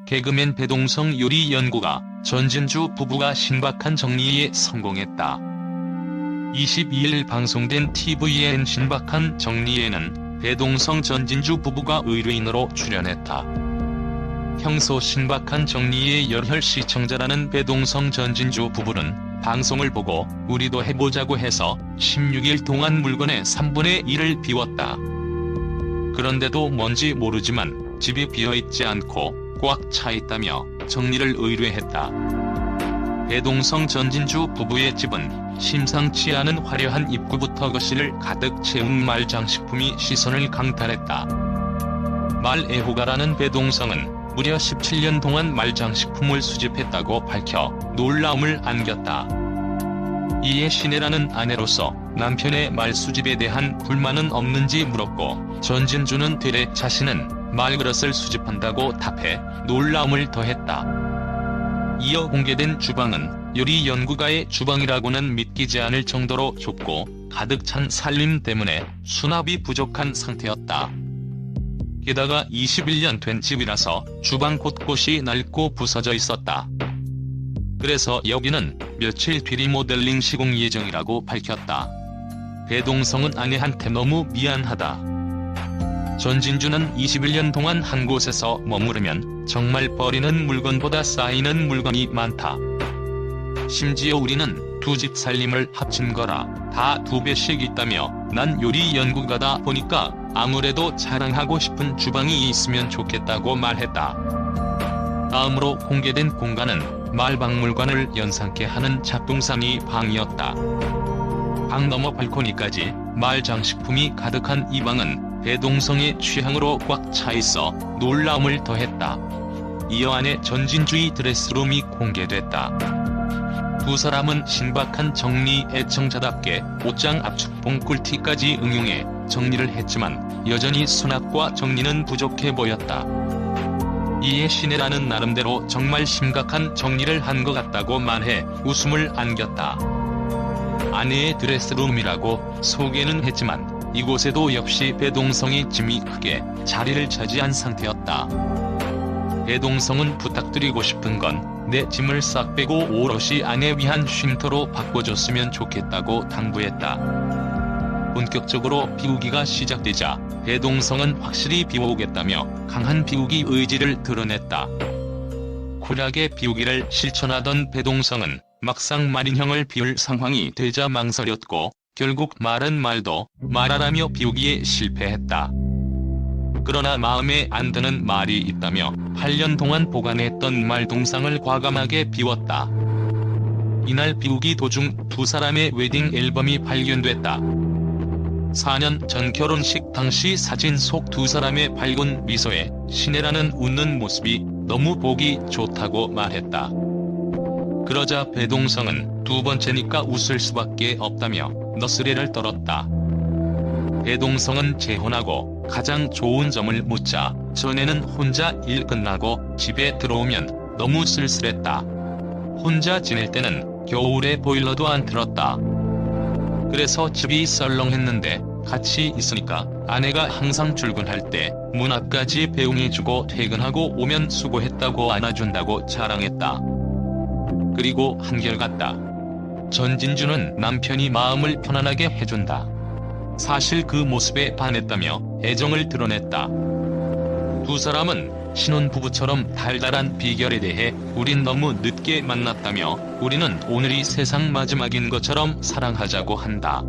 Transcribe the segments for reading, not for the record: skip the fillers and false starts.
개그맨 배동성 요리 연구가 전진주 부부가 신박한 정리에 성공했다. 22일 방송된 tvN 신박한 정리에는 배동성 전진주 부부가 의뢰인으로 출연했다. 평소 신박한 정리의 열혈 시청자라는 배동성 전진주 부부는 방송을 보고 우리도 해보자고 해서 16일 동안 물건의 3분의 1을 비웠다. 그런데도 뭔지 모르지만 집이 비어있지 않고 꽉 차 있다며 정리를 의뢰했다. 배동성 전진주 부부의 집은 심상치 않은 화려한 입구부터 거실을 가득 채운 말 장식품이 시선을 강탈했다. 말 애호가라는 배동성은 무려 17년 동안 말 장식품을 수집했다고 밝혀 놀라움을 안겼다. 이에 신혜라는 아내로서 남편의 말 수집에 대한 불만은 없는지 물었고, 전진주는 되레 자신은 말그릇을 수집한다고 답해 놀라움을 더했다. 이어 공개된 주방은 요리 연구가의 주방이라고는 믿기지 않을 정도로 좁고 가득 찬 살림 때문에 수납이 부족한 상태였다. 게다가 21년 된 집이라서 주방 곳곳이 낡고 부서져 있었다. 그래서 여기는 며칠 뒤 리모델링 시공 예정이라고 밝혔다. 배동성은 아내한테 너무 미안하다. 전진주는 21년 동안 한 곳에서 머무르면 정말 버리는 물건보다 쌓이는 물건이 많다. 심지어 우리는 두 집 살림을 합친 거라 다 2배씩 있다며, 난 요리 연구가다 보니까 아무래도 자랑하고 싶은 주방이 있으면 좋겠다고 말했다. 다음으로 공개된 공간은 말박물관을 연상케 하는 잡동사니 방이었다. 방 너머 발코니까지 말 장식품이 가득한 이 방은 배동성의 취향으로 꽉 차 있어 놀라움을 더했다. 이어 안에 전진주의 드레스룸이 공개됐다. 두 사람은 신박한 정리 애청자답게 옷장 압축봉 꿀팁까지 응용해 정리를 했지만 여전히 수납과 정리는 부족해 보였다. 이에 신혜라는 나름대로 정말 심각한 정리를 한 것 같다고 말해 웃음을 안겼다. 아내의 드레스룸이라고 소개는 했지만 이곳에도 역시 배동성의 짐이 크게 자리를 차지한 상태였다. 배동성은 부탁드리고 싶은 건 내 짐을 싹 빼고 오롯이 아내 위한 쉼터로 바꿔줬으면 좋겠다고 당부했다. 본격적으로 비우기가 시작되자 배동성은 확실히 비워오겠다며 강한 비우기 의지를 드러냈다. 쿨하게 비우기를 실천하던 배동성은 막상 말인형을 비울 상황이 되자 망설였고, 결국 말은 말도 말하라며 비우기에 실패했다. 그러나 마음에 안 드는 말이 있다며 8년 동안 보관했던 말 동상을 과감하게 비웠다. 이날 비우기 도중 두 사람의 웨딩 앨범이 발견됐다. 4년 전 결혼식 당시 사진 속 두 사람의 밝은 미소에 신혜라는 웃는 모습이 너무 보기 좋다고 말했다. 그러자 배동성은 두 번째니까 웃을 수밖에 없다며 너스레를 떨었다. 배동성은 재혼하고 가장 좋은 점을 묻자 전에는 혼자 일 끝나고 집에 들어오면 너무 쓸쓸했다. 혼자 지낼 때는 겨울에 보일러도 안 틀었다. 그래서 집이 썰렁했는데 같이 있으니까 아내가 항상 출근할 때 문 앞까지 배웅해주고 퇴근하고 오면 수고했다고 안아준다고 자랑했다. 그리고 한결같다. 전진주는 남편이 마음을 편안하게 해준다. 사실 그 모습에 반했다며 애정을 드러냈다. 두 사람은 신혼부부처럼 달달한 비결에 대해 우린 너무 늦게 만났다며 우리는 오늘이 세상 마지막인 것처럼 사랑하자고 한다.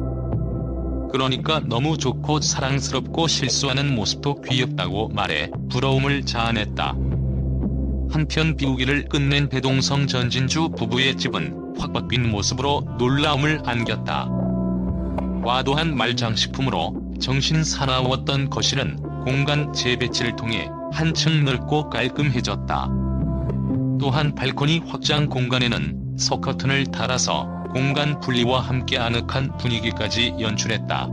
그러니까 너무 좋고 사랑스럽고 실수하는 모습도 귀엽다고 말해 부러움을 자아냈다. 한편 비우기를 끝낸 배동성 전진주 부부의 집은 확 바뀐 모습으로 놀라움을 안겼다. 과도한 말 장식품으로 정신 사나웠던 거실은 공간 재배치를 통해 한층 넓고 깔끔해졌다. 또한 발코니 확장 공간에는 서커튼을 달아서 공간 분리와 함께 아늑한 분위기까지 연출했다.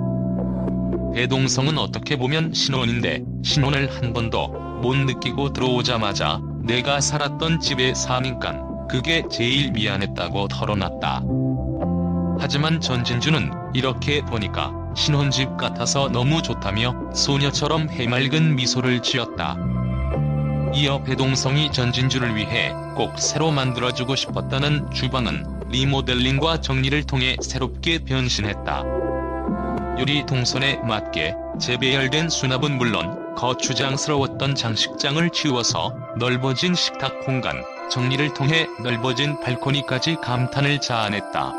배동성은 어떻게 보면 신혼인데 신혼을 한 번도 못 느끼고 들어오자마자 내가 살았던 집에 사니깐 그게 제일 미안했다고 털어놨다. 하지만 전진주는 이렇게 보니까 신혼집 같아서 너무 좋다며 소녀처럼 해맑은 미소를 지었다. 이어 배동성이 전진주를 위해 꼭 새로 만들어주고 싶었다는 주방은 리모델링과 정리를 통해 새롭게 변신했다. 요리 동선에 맞게 재배열된 수납은 물론 거추장스러웠던 장식장을 치워서 넓어진 식탁 공간, 정리를 통해 넓어진 발코니까지 감탄을 자아냈다.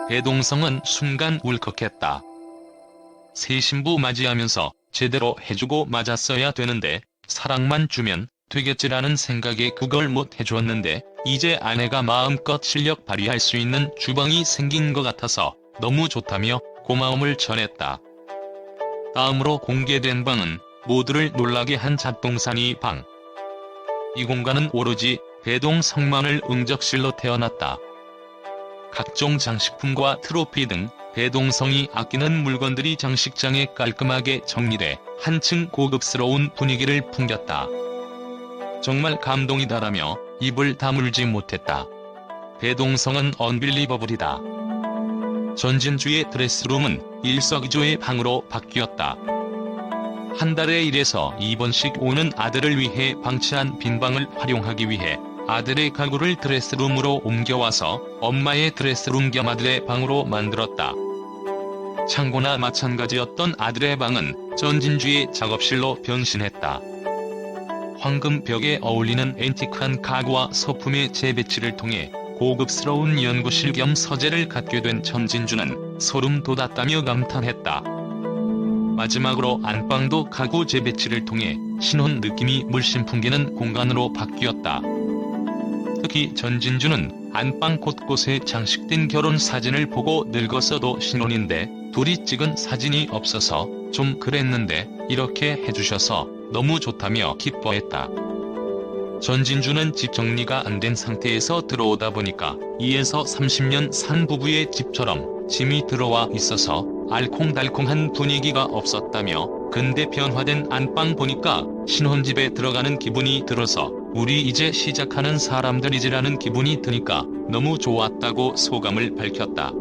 배동성은 순간 울컥했다. 새 신부 맞이하면서 제대로 해주고 맞았어야 되는데 사랑만 주면 되겠지라는 생각에 그걸 못 해줬는데 이제 아내가 마음껏 실력 발휘할 수 있는 주방이 생긴 것 같아서 너무 좋다며 고마움을 전했다. 다음으로 공개된 방은 모두를 놀라게 한 잡동사니 방. 이 공간은 오로지 배동성만을 응접실로 태어났다. 각종 장식품과 트로피 등 배동성이 아끼는 물건들이 장식장에 깔끔하게 정리돼 한층 고급스러운 분위기를 풍겼다. 정말 감동이다라며 입을 다물지 못했다. 배동성은 언빌리버블이다. 전진주의 드레스룸은 일석이조의 방으로 바뀌었다. 한 달에 1에서 2번씩 오는 아들을 위해 방치한 빈방을 활용하기 위해 아들의 가구를 드레스룸으로 옮겨와서 엄마의 드레스룸 겸 아들의 방으로 만들었다. 창고나 마찬가지였던 아들의 방은 전진주의 작업실로 변신했다. 황금 벽에 어울리는 앤티크한 가구와 소품의 재배치를 통해 고급스러운 연구실 겸 서재를 갖게 된 전진주는 소름 돋았다며 감탄했다. 마지막으로 안방도 가구 재배치를 통해 신혼 느낌이 물씬 풍기는 공간으로 바뀌었다. 특히 전진주는 안방 곳곳에 장식된 결혼 사진을 보고 늙었어도 신혼인데 둘이 찍은 사진이 없어서 좀 그랬는데 이렇게 해주셔서 너무 좋다며 기뻐했다. 전진주는 집 정리가 안 된 상태에서 들어오다 보니까 2에서 30년 산 부부의 집처럼 짐이 들어와 있어서 알콩달콩한 분위기가 없었다며 근데 변화된 안방 보니까 신혼집에 들어가는 기분이 들어서 우리 이제 시작하는 사람들이지라는 기분이 드니까 너무 좋았다고 소감을 밝혔다.